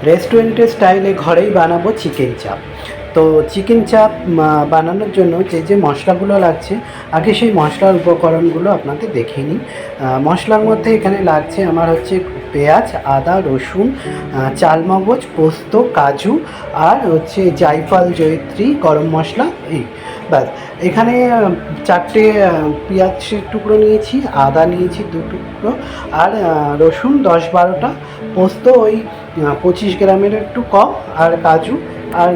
রেস্টুরেন্টের স্টাইলে ঘরেই বানাবো চিকেন চাপ। তো চিকেন চাপ বানানোর জন্য যে যে মশলাগুলো লাগছে, আগে সেই মশলার উপকরণগুলো আপনাদের দেখিয়ে নিই। মশলার মধ্যে এখানে লাগছে আমার হচ্ছে পেঁয়াজ, আদা, রসুন, চালমগজ, পোস্ত, কাজু আর হচ্ছে জায়ফল, জয়িত্রী, গরম মশলা, এই ব্যাস। এখানে চারটে পেঁয়াজের টুকরো নিয়েছি, আদা নিয়েছি 2 টুকরো, আর রসুন 10-12টা, পোস্ত ওই 25 গ্রামের একটু কম, আর কাজু আর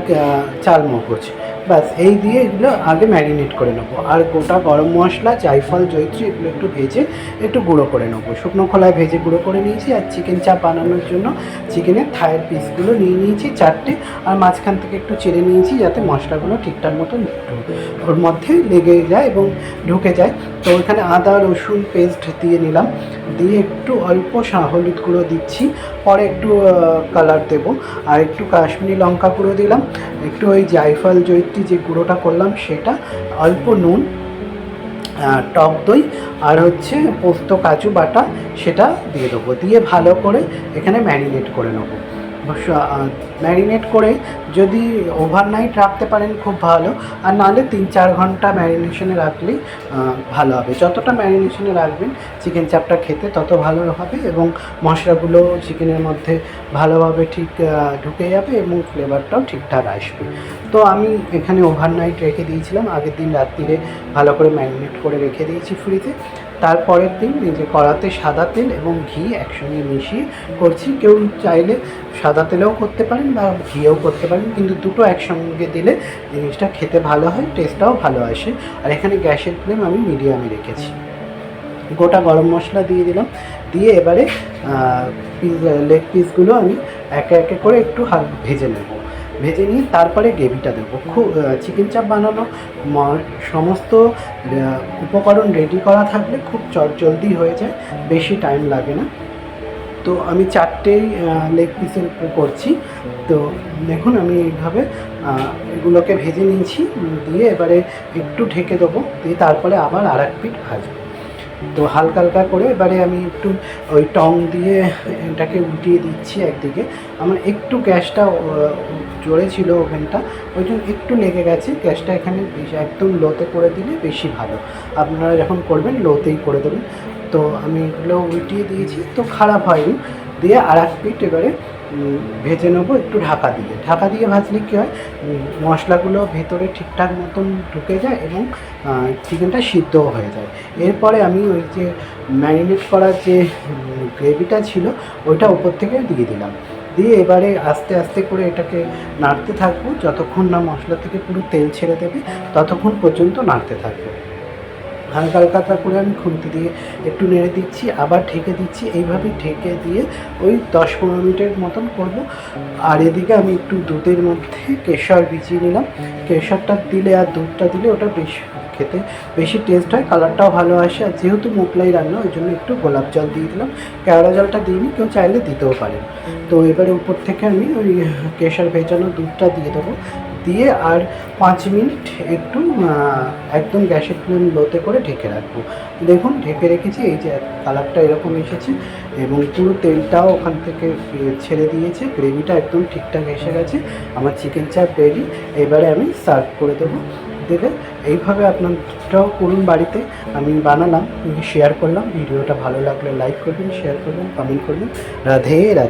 চালমগজ, ব্যাস। এই দিয়ে এগুলো আগে ম্যারিনেট করে নেবো। আর গোটা গরম মশলা, জায়ফল, জয়িত্রী এগুলো একটু ভেজে একটু গুঁড়ো করে নেবো, শুকনো খোলায় ভেজে গুঁড়ো করে নিয়েছি। আর চিকেন চাপ বানানোর জন্য চিকেনের থায়ের পিসগুলো নিয়ে নিয়েছি 4টে, আর মাঝখান থেকে একটু চিড়ে নিয়েছি যাতে মশলাগুলো ঠিকঠাক মতো ওর মধ্যে লেগে যায় এবং ঢুকে যায়। তো ওইখানে আদা রসুন পেস্ট দিয়ে নিলাম, দিয়ে একটু অল্প হলুদ গুঁড়ো দিচ্ছি, পরে একটু কালার দেবো, আর একটু কাশ্মীরি লঙ্কা গুঁড়ো দিলাম, একটু ওই জায়ফল জয়িত্রী যে গুঁড়োটা করলাম সেটা, অল্প নুন, টক দই, আর হচ্ছে পোস্ত কাজু বাটা সেটা দিয়ে দেবো। দিয়ে ভালো করে এখানে ম্যারিনেট করে নেবো। ম্যারিনেট করে যদি ওভারনাইট রাখতে পারেন খুব ভালো, আর নাহলে 3-4 ঘন্টা ম্যারিনেশনে রাখলেই ভালো হবে। যতটা ম্যারিনেশনে রাখবেন চিকেন চাপটা খেতে তত ভালো হবে, এবং মশলাগুলো চিকেনের মধ্যে ভালোভাবে ঠিক ঢুকে যাবে এবং ফ্লেভারটাও ঠিকঠাক আসবে। তো আমি এখানে ওভারনাইট রেখে দিয়েছিলাম, আগের দিন রাত্রিরে ভালো করে ম্যারিনেট করে রেখে দিয়েছি ফ্রিজে। তারপরের দিন এই যে কড়াতে সাদা তেল এবং ঘি একসঙ্গে মিশিয়ে করছি। কেউ চাইলে সাদা তেলেও করতে পারেন বা ঘিয়েও করতে পারেন, কিন্তু দুটো একসঙ্গে দিলে জিনিসটা খেতে ভালো হয়, টেস্টটাও ভালো আসে। আর এখানে গ্যাসের ফ্লেম আমি মিডিয়ামে রেখেছি। গোটা গরম মশলা দিয়ে দিলাম, দিয়ে এবারে লেগ পিসগুলো আমি একে একে করে একটু ভেজে নেব। ভেজে নিয়ে তারপরে গ্রেভিটা দেবো। খুব চিকেন চাপ বানানো সমস্ত উপকরণ রেডি করা থাকলে খুব জলদি হয়ে যায়, বেশি টাইম লাগে না। তো আমি 4টেই লেগ পিসের উপরে করছি। তো দেখুন আমি এইভাবে এগুলোকে ভেজে নিয়েছি, দিয়ে এবারে একটু ঢেকে দেবো, দিয়ে তারপরে আবার আরেক পিঠ ভাজবো। তো হালকা হালকা করে এবারে আমি একটু ওই টং দিয়ে এটাকে উল্টিয়ে দিচ্ছি একদিকে। আমার একটু গ্যাসটা জোরে ছিল ওভেনটা, ওই জন্য একটু লেগে গেছে। গ্যাসটা এখানে একদম লোতে করে দিলে বেশি ভালো, আপনারা যখন করবেন লোতেই করে দেবেন। তো আমি এগুলো উল্টিয়ে দিয়েছি, তো খারাপ হয়নি। দিয়ে আর এক পিঠ এবারে ভেজে নেবো একটু ঢাকা দিয়ে। ঢাকা দিয়ে ভাজলে কী হয়, মশলাগুলো ভেতরে ঠিকঠাক মতন ঢুকে যায় এবং চিকেনটা সিদ্ধও হয়ে যায়। এরপরে আমি ওই যে ম্যারিনেট করার যে গ্রেভিটা ছিল ওইটা উপর থেকে দিয়ে দিলাম, দিয়ে এবারে আস্তে আস্তে করে এটাকে নাড়তে থাকবো যতক্ষণ না মশলা থেকে পুরো তেল ছেড়ে দেবে, ততক্ষণ পর্যন্ত নাড়তে থাকবো। হালকা হালকা করে আমি খুন্তি দিয়ে একটু নেড়ে দিচ্ছি, আবার ঢেকে দিচ্ছি। এইভাবেই ঢেকে দিয়ে ওই 10-15 মিনিটের মতন করব। আর এদিকে আমি একটু দুধের মধ্যে কেশর ভিজিয়ে নিলাম। কেশরটা দিলে আর দুধটা দিলে ওটা বেশি খেতে বেশি টেস্ট হয়, কালারটাও ভালো আসে। আর যেহেতু মোগলাই রান্না ওই জন্য একটু গোলাপ জল দিয়ে দিলাম, কেওড়া জলটা দিইনি, কেউ চাইলে দিতেও পারেন। তো এবারে উপর থেকে আমি ওই কেশর ভেজানো দুধটা দিয়ে দেবো, দিয়ে আর 5 মিনিট একটু একদম গ্যাসের ফ্লেম লোতে করে ঢেকে রাখবো। দেখুন ঢেকে রেখেছি, এই যে কালারটা এরকম এসেছে এবং পুরো তেলটাও ওখান থেকে ছেড়ে দিয়েছে, গ্রেভিটা একদম ঠিকঠাক এসে গেছে। আমার চিকেন চাপ রেডি। এবারে আমি সার্ভ করে দেবো। দেবে এইভাবে আপনারাও করুন বাড়িতে। আমি বানালাম, শেয়ার করলাম। ভিডিওটা ভালো লাগলে লাইক করবেন, শেয়ার করবেন, কমেন্ট করবেন। রাধে রাধে।